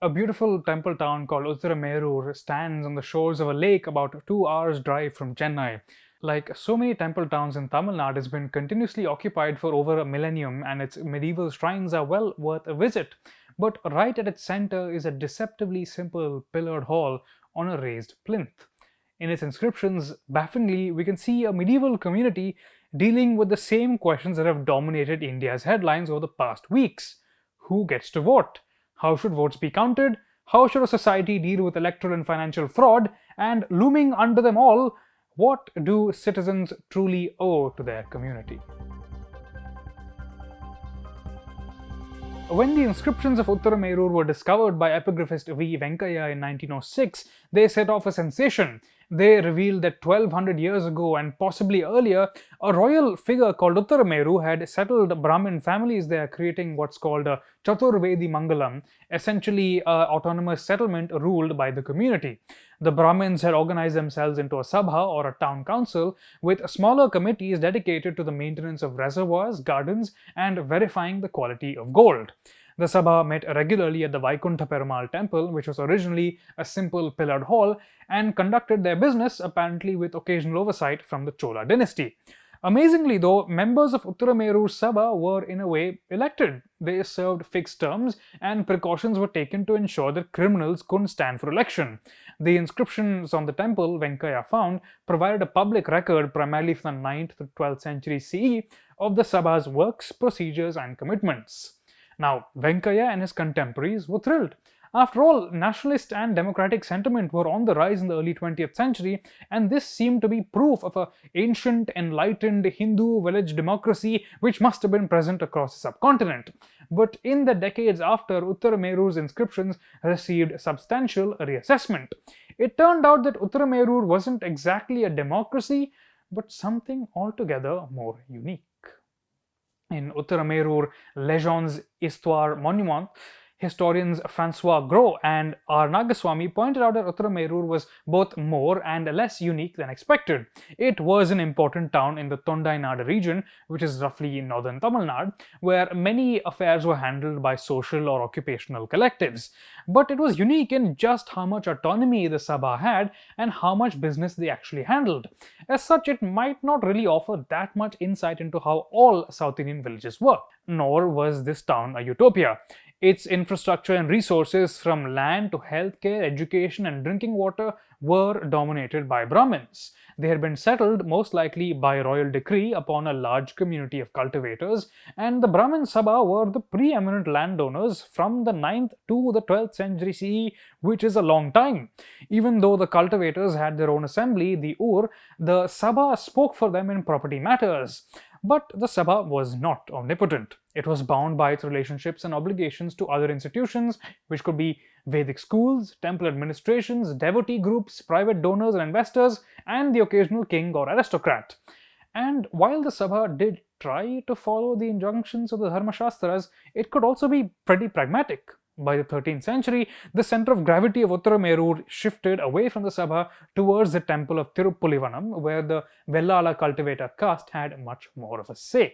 A beautiful temple town called Uttaramerur stands on the shores of a lake about 2 hours drive from Chennai. Like so many temple towns in Tamil Nadu, it's been continuously occupied for over a millennium and its medieval shrines are well worth a visit. But right at its center is a deceptively simple pillared hall on a raised plinth. In its inscriptions, bafflingly, we can see a medieval community dealing with the same questions that have dominated India's headlines over the past weeks. Who gets to vote? How should votes be counted? How should a society deal with electoral and financial fraud? And looming under them all, what do citizens truly owe to their community? When the inscriptions of Uttaramerur were discovered by epigraphist V. Venkaya in 1906, they set off a sensation. They revealed that 1200 years ago and possibly earlier, a royal figure called Uttarameru had settled Brahmin families there, creating what's called a Chaturvedi Mangalam, essentially an autonomous settlement ruled by the community. The Brahmins had organized themselves into a Sabha or a town council with smaller committees dedicated to the maintenance of reservoirs, gardens, and verifying the quality of gold. The Sabha met regularly at the Vaikuntha Perumal temple, which was originally a simple pillared hall, and conducted their business apparently with occasional oversight from the Chola dynasty. Amazingly, though, members of Uttaramerur Sabha were in a way elected. They served fixed terms, and precautions were taken to ensure that criminals couldn't stand for election. The inscriptions on the temple Venkaya found provided a public record primarily from the 9th to 12th century CE of the Sabha's works, procedures, and commitments. Now, Venkaya and his contemporaries were thrilled. After all, nationalist and democratic sentiment were on the rise in the early 20th century, and this seemed to be proof of an ancient, enlightened Hindu village democracy which must have been present across the subcontinent. But in the decades after, Uttaramerur's inscriptions received substantial reassessment. It turned out that Uttaramerur wasn't exactly a democracy, but something altogether more unique. In Uttaramerur Legend's Histoire Monument, historians Francois Gros and R. Nagaswamy pointed out that Uttaramerur was both more and less unique than expected. It was an important town in the Tondainadu region, which is roughly northern Tamil Nadu, where many affairs were handled by social or occupational collectives. But it was unique in just how much autonomy the Sabha had and how much business they actually handled. As such, it might not really offer that much insight into how all South Indian villages work. Nor was this town a utopia. Its infrastructure and resources, from land to healthcare, education, and drinking water, were dominated by Brahmins. They had been settled most likely by royal decree upon a large community of cultivators, and the Brahmin Sabha were the preeminent landowners from the 9th to the 12th century CE, which is a long time. Even though the cultivators had their own assembly, the Ur, the Sabha spoke for them in property matters. But the Sabha was not omnipotent. It was bound by its relationships and obligations to other institutions, which could be Vedic schools, temple administrations, devotee groups, private donors and investors, and the occasional king or aristocrat. And while the Sabha did try to follow the injunctions of the Dharma Shastras, it could also be pretty pragmatic. By the 13th century, the center of gravity of Uttaramerur shifted away from the Sabha towards the temple of Tiruppulivanam, where the Vellala cultivator caste had much more of a say.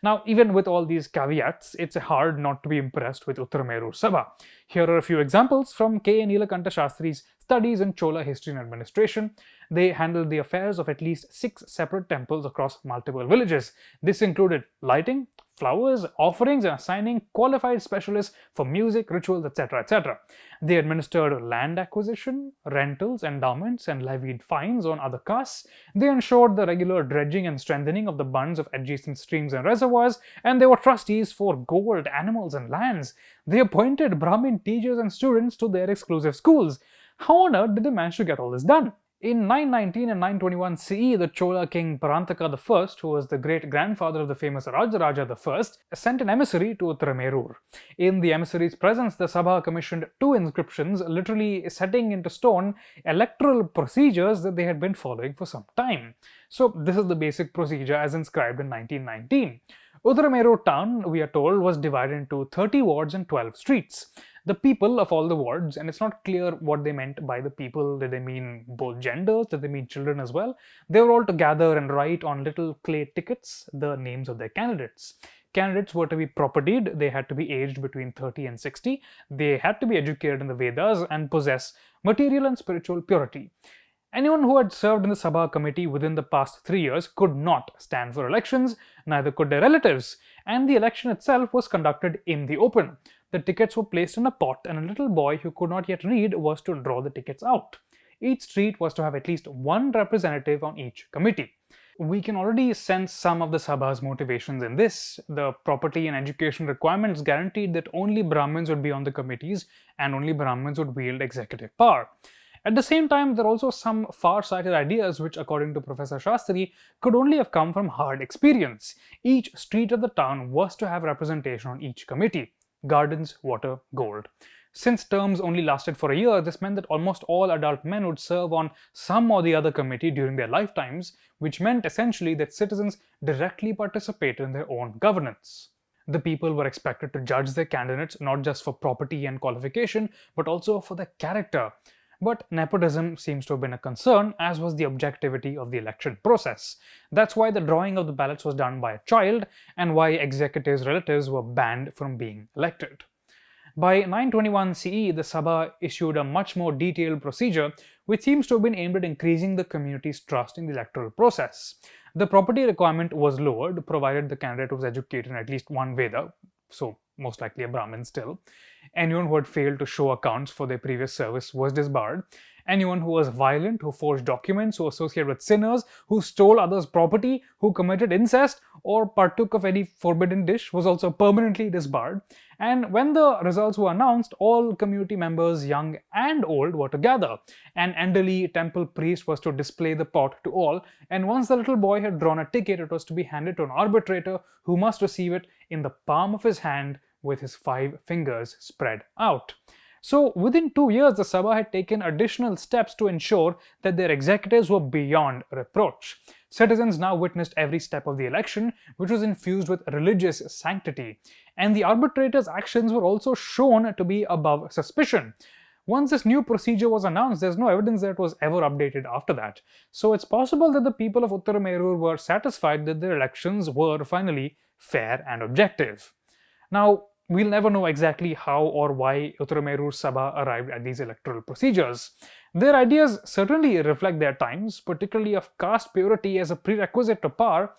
Now, even with all these caveats, it's hard not to be impressed with Uttaramerur Sabha. Here are a few examples from K. Nilakanta Shastri's studies in Chola history and administration. They handled the affairs of at least 6 separate temples across multiple villages. This included lighting, flowers, offerings, and assigning qualified specialists for music, rituals, etc. etc. They administered land acquisition, rentals, endowments, and levied fines on other castes. They ensured the regular dredging and strengthening of the bunds of adjacent streams and reservoirs, and they were trustees for gold, animals, and lands. They appointed Brahmin teachers and students to their exclusive schools. How on earth did they manage to get all this done? In 919 and 921 CE, the Chola king Parantaka I, who was the great-grandfather of the famous Rajaraja I, sent an emissary to Uttaramerur. In the emissary's presence, the Sabha commissioned 2 inscriptions, literally setting into stone electoral procedures that they had been following for some time. So this is the basic procedure as inscribed in 1919. Uttaramerur town, we are told, was divided into 30 wards and 12 streets. The people of all the wards, and it's not clear what they meant by the people. Did they mean both genders? Did they mean children as well? They were all to gather and write on little clay tickets the names of their candidates. candidates were to be propertied, they had to be aged between 30 and 60, they had to be educated in the Vedas and possess material and spiritual purity. Anyone who had served in the Sabha committee within the past 3 years could not stand for elections, neither could their relatives, and the election itself was conducted in the open. The tickets were placed in a pot, and a little boy who could not yet read was to draw the tickets out. Each street was to have at least one representative on each committee. We can already sense some of the Sabha's motivations in this. The property and education requirements guaranteed that only Brahmins would be on the committees and only Brahmins would wield executive power. At the same time, there are also some far-sighted ideas which, according to Professor Shastri, could only have come from hard experience. Each street of the town was to have representation on each committee. Gardens, water, gold. Since terms only lasted for a year, this meant that almost all adult men would serve on some or the other committee during their lifetimes, which meant essentially that citizens directly participated in their own governance. The people were expected to judge their candidates not just for property and qualification, but also for their character. But nepotism seems to have been a concern, as was the objectivity of the election process. That's why the drawing of the ballots was done by a child, and why executives' relatives were banned from being elected. By 921 CE, the Sabha issued a much more detailed procedure, which seems to have been aimed at increasing the community's trust in the electoral process. The property requirement was lowered, provided the candidate was educated in at least one Veda, so most likely a Brahmin still. Anyone who had failed to show accounts for their previous service was disbarred. Anyone who was violent, who forged documents, who associated with sinners, who stole others' property, who committed incest, or partook of any forbidden dish was also permanently disbarred. And when the results were announced, all community members, young and old, were to gather. An elderly temple priest was to display the pot to all, and once the little boy had drawn a ticket, it was to be handed to an arbitrator who must receive it in the palm of his hand with his 5 fingers spread out. So within 2 years, the Sabha had taken additional steps to ensure that their executives were beyond reproach. Citizens now witnessed every step of the election, which was infused with religious sanctity. And the arbitrator's actions were also shown to be above suspicion. Once this new procedure was announced, there's no evidence that it was ever updated after that. So it's possible that the people of Uttaramerur were satisfied that their elections were finally fair and objective. Now, we'll never know exactly how or why Uttaramerur Sabha arrived at these electoral procedures. Their ideas certainly reflect their times, particularly of caste purity as a prerequisite to power,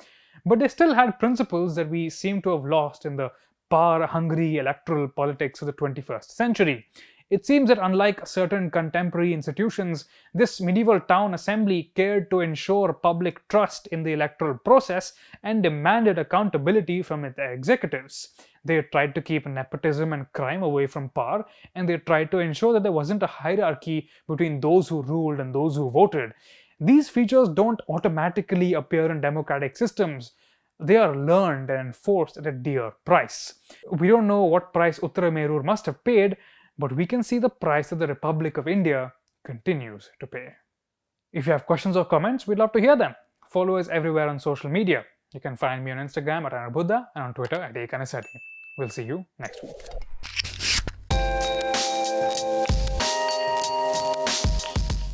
but they still had principles that we seem to have lost in the power-hungry electoral politics of the 21st century. It seems that unlike certain contemporary institutions, this medieval town assembly cared to ensure public trust in the electoral process and demanded accountability from its executives. They tried to keep nepotism and crime away from power, and they tried to ensure that there wasn't a hierarchy between those who ruled and those who voted. These features don't automatically appear in democratic systems. They are learned and enforced at a dear price. We don't know what price Uttaramerur must have paid, but we can see the price that the Republic of India continues to pay. If you have questions or comments, we'd love to hear them. Follow us everywhere on social media. You can find me on Instagram at Anabuddha and on Twitter at Ekanisati. We'll see you next week.